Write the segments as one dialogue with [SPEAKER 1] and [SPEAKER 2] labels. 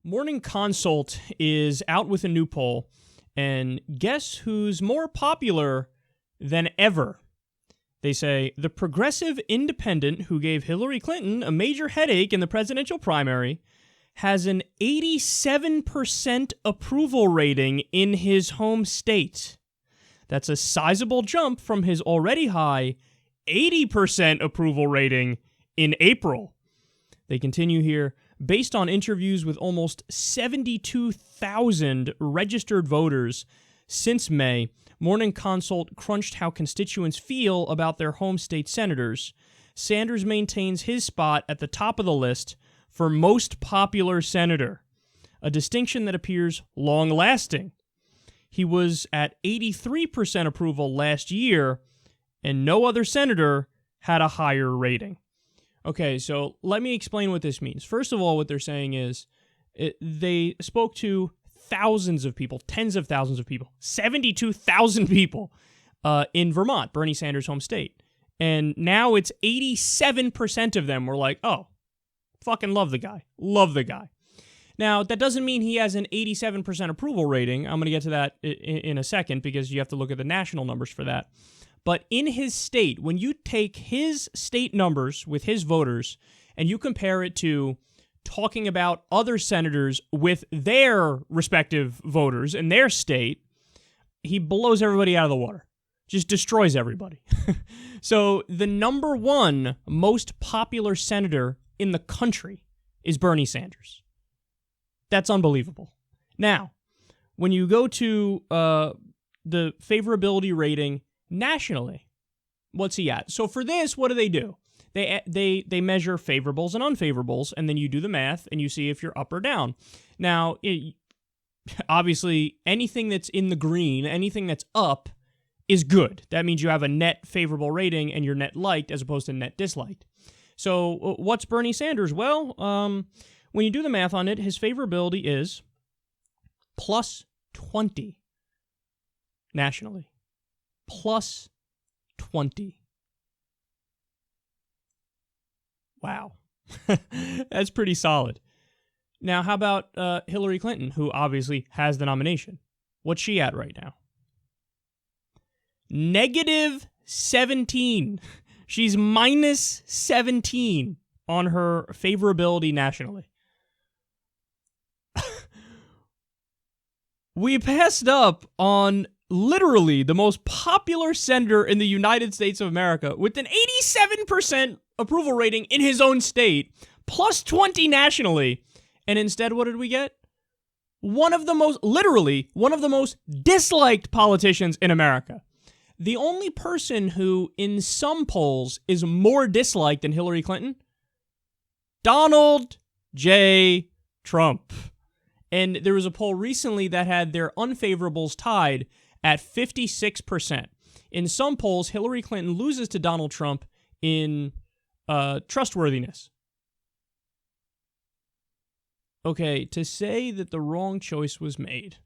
[SPEAKER 1] Morning Consult is out with a new poll, and guess who's more popular than ever? They say, the progressive independent who gave Hillary Clinton a major headache in the presidential primary has an 87% approval rating in his home state. That's a sizable jump from his already high 80% approval rating in April. They continue here. Based on interviews with almost 72,000 registered voters since May, Morning Consult crunched how constituents feel about their home state senators. Sanders maintains his spot at the top of the list for most popular senator, a distinction that appears long-lasting. He was at 83% approval last year, and no other senator had a higher rating. Okay, so let me explain what this means. First of all, what they're saying is they spoke to thousands of people, tens of thousands of people, 72,000 people in Vermont, Bernie Sanders' home state. And now it's 87% of them were like, oh, fucking love the guy. Love the guy. Now, that doesn't mean he has an 87% approval rating. I'm going to get to that in a second because you have to look at the national numbers for that. But in his state, when you take his state numbers with his voters and you compare it to talking about other senators with their respective voters in their state, he blows everybody out of the water. Just destroys everybody. So the number one most popular senator in the country is Bernie Sanders. That's unbelievable. Now, when you go to the favorability rating nationally, what's he at? So for this, what do? They measure favorables and unfavorables, and then you do the math, and you see if you're up or down. Now, obviously, anything that's in the green, anything that's up, is good. That means you have a net favorable rating, and you're net liked as opposed to net disliked. So what's Bernie Sanders? Well, when you do the math on it, his favorability is plus 20 nationally. Plus 20. Wow. That's pretty solid. Now, how about Hillary Clinton, who obviously has the nomination? What's she at right now? Negative 17. She's minus 17 on her favorability nationally. We passed up on literally the most popular senator in the United States of America with an 87% approval rating in his own state, plus 20 nationally. And instead, what did we get? One of the most disliked politicians in America. The only person who, in some polls, is more disliked than Hillary Clinton? Donald J. Trump. And there was a poll recently that had their unfavorables tied at 56%. In some polls, Hillary Clinton loses to Donald Trump in trustworthiness. Okay, to say that the wrong choice was made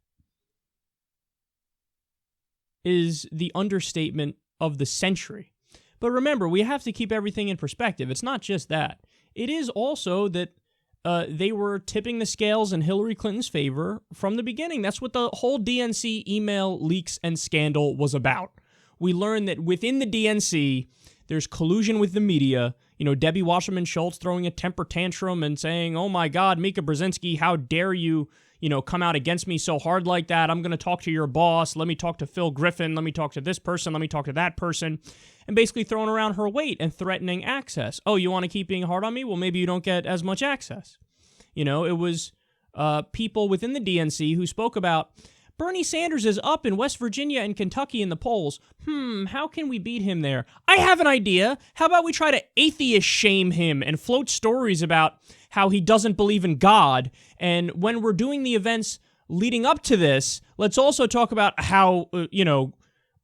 [SPEAKER 1] is the understatement of the century. But remember, we have to keep everything in perspective. It's not just that. It is also that they were tipping the scales in Hillary Clinton's favor from the beginning. That's what the whole DNC email leaks and scandal was about. We learned that within the DNC, there's collusion with the media. You know, Debbie Wasserman Schultz throwing a temper tantrum and saying, oh my God, Mika Brzezinski, how dare you, come out against me so hard like that? I'm going to talk to your boss. Let me talk to Phil Griffin. Let me talk to this person. Let me talk to that person. And basically throwing around her weight and threatening access. Oh, you want to keep being hard on me? Well, maybe you don't get as much access. It was people within the DNC who spoke about Bernie Sanders is up in West Virginia and Kentucky in the polls. How can we beat him there? I have an idea. How about we try to atheist shame him and float stories about how he doesn't believe in God? And when we're doing the events leading up to this, let's also talk about how,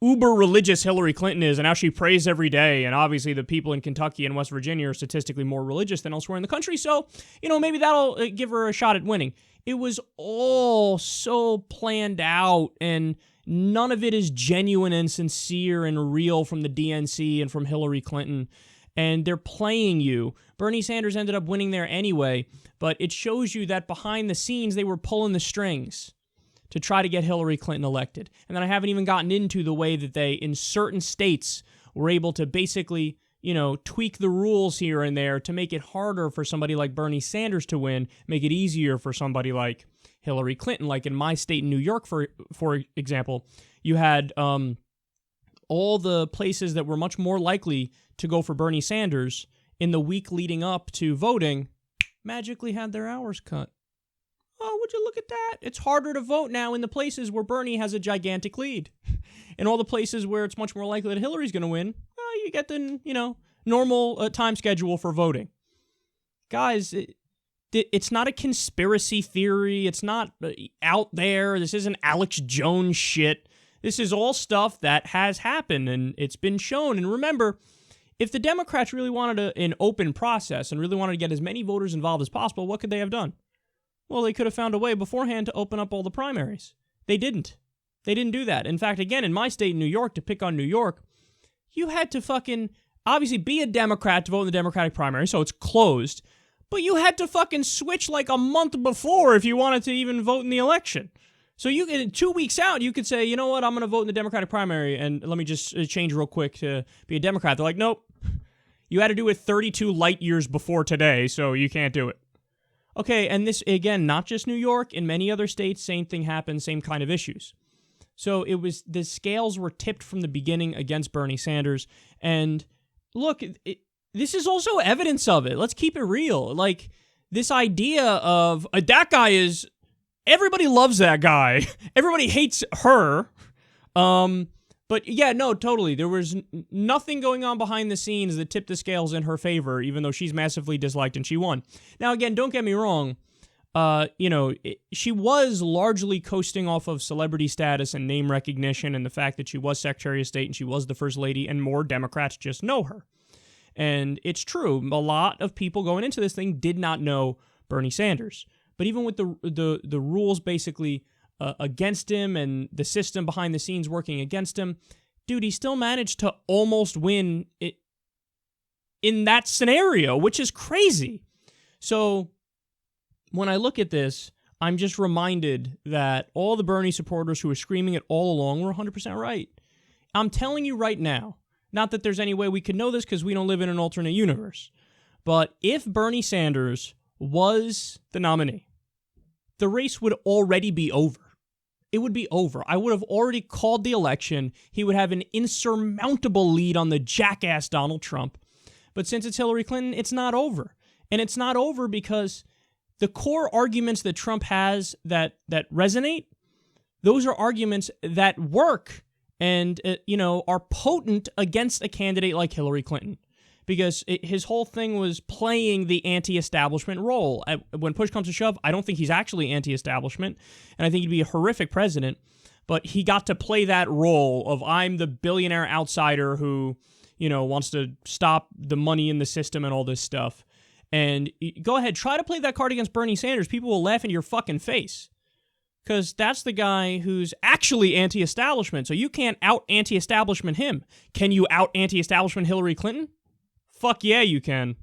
[SPEAKER 1] uber religious Hillary Clinton is and how she prays every day. And obviously the people in Kentucky and West Virginia are statistically more religious than elsewhere in the country. So, maybe that'll give her a shot at winning. It was all so planned out, and none of it is genuine and sincere and real from the DNC and from Hillary Clinton. and they're playing you. Bernie Sanders ended up winning there anyway, but it shows you that behind the scenes, they were pulling the strings to try to get Hillary Clinton elected. And then I haven't even gotten into the way that they, in certain states, were able to basically, tweak the rules here and there to make it harder for somebody like Bernie Sanders to win, make it easier for somebody like Hillary Clinton. Like in my state, New York, for example, you had all the places that were much more likely to go for Bernie Sanders in the week leading up to voting magically had their hours cut. Oh, would you look at that? It's harder to vote now in the places where Bernie has a gigantic lead. In all the places where it's much more likely that Hillary's going to win, you get the, normal time schedule for voting. Guys, it's not a conspiracy theory. It's not out there. This isn't Alex Jones shit. This is all stuff that has happened, and it's been shown. And remember, if the Democrats really wanted an open process and really wanted to get as many voters involved as possible, what could they have done? Well, they could have found a way beforehand to open up all the primaries. They didn't. They didn't do that. In fact, again, in my state, New York, to pick on New York, you had to fucking obviously be a Democrat to vote in the Democratic primary, so it's closed. But you had to fucking switch like a month before if you wanted to even vote in the election. So 2 weeks out, you could say, you know what, I'm going to vote in the Democratic primary, and let me just change real quick to be a Democrat. They're like, nope, you had to do it 32 light years before today, so you can't do it. Okay, and this, again, not just New York, in many other states, same thing happened, same kind of issues. So the scales were tipped from the beginning against Bernie Sanders, and look, this is also evidence of it. Let's keep it real. Like, this idea of, that guy is, everybody loves that guy. Everybody hates her. But yeah, no, totally. There was nothing going on behind the scenes that tipped the scales in her favor, even though she's massively disliked and she won. Now, again, don't get me wrong. She was largely coasting off of celebrity status and name recognition and the fact that she was Secretary of State and she was the First Lady, and more Democrats just know her. And it's true. A lot of people going into this thing did not know Bernie Sanders. But even with the rules basically against him and the system behind the scenes working against him, dude, he still managed to almost win it in that scenario, which is crazy. So when I look at this, I'm just reminded that all the Bernie supporters who were screaming it all along were 100% right. I'm telling you right now, not that there's any way we could know this because we don't live in an alternate universe, but if Bernie Sanders was the nominee, the race would already be over. It would be over. I would have already called the election. He would have an insurmountable lead on the jackass Donald Trump. But since it's Hillary Clinton, it's not over. And it's not over because the core arguments that Trump has that resonate, those are arguments that work and, are potent against a candidate like Hillary Clinton. Because his whole thing was playing the anti-establishment role. When push comes to shove, I don't think he's actually anti-establishment, and I think he'd be a horrific president, but he got to play that role of I'm the billionaire outsider who, wants to stop the money in the system and all this stuff. And go ahead, try to play that card against Bernie Sanders. People will laugh in your fucking face. Because that's the guy who's actually anti-establishment, so you can't out-anti-establishment him. Can you out-anti-establishment Hillary Clinton? Fuck yeah, you can.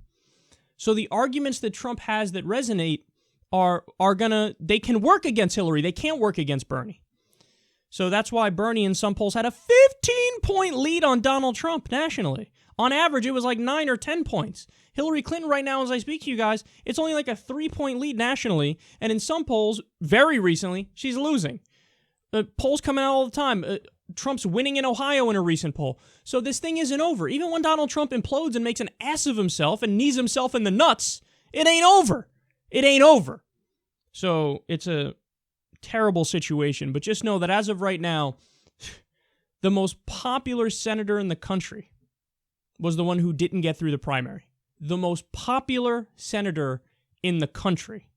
[SPEAKER 1] So the arguments that Trump has that resonate they can work against Hillary. They can't work against Bernie. So that's why Bernie in some polls had a 15-point lead on Donald Trump nationally. On average, it was like 9 or 10 points. Hillary Clinton right now, as I speak to you guys, it's only like a 3-point lead nationally. And in some polls, very recently, she's losing. Polls coming out all the time. Trump's winning in Ohio in a recent poll. So this thing isn't over. Even when Donald Trump implodes and makes an ass of himself and knees himself in the nuts, it ain't over. It ain't over. So it's a terrible situation. But just know that as of right now, the most popular senator in the country was the one who didn't get through the primary. The most popular senator in the country.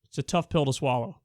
[SPEAKER 1] It's a tough pill to swallow.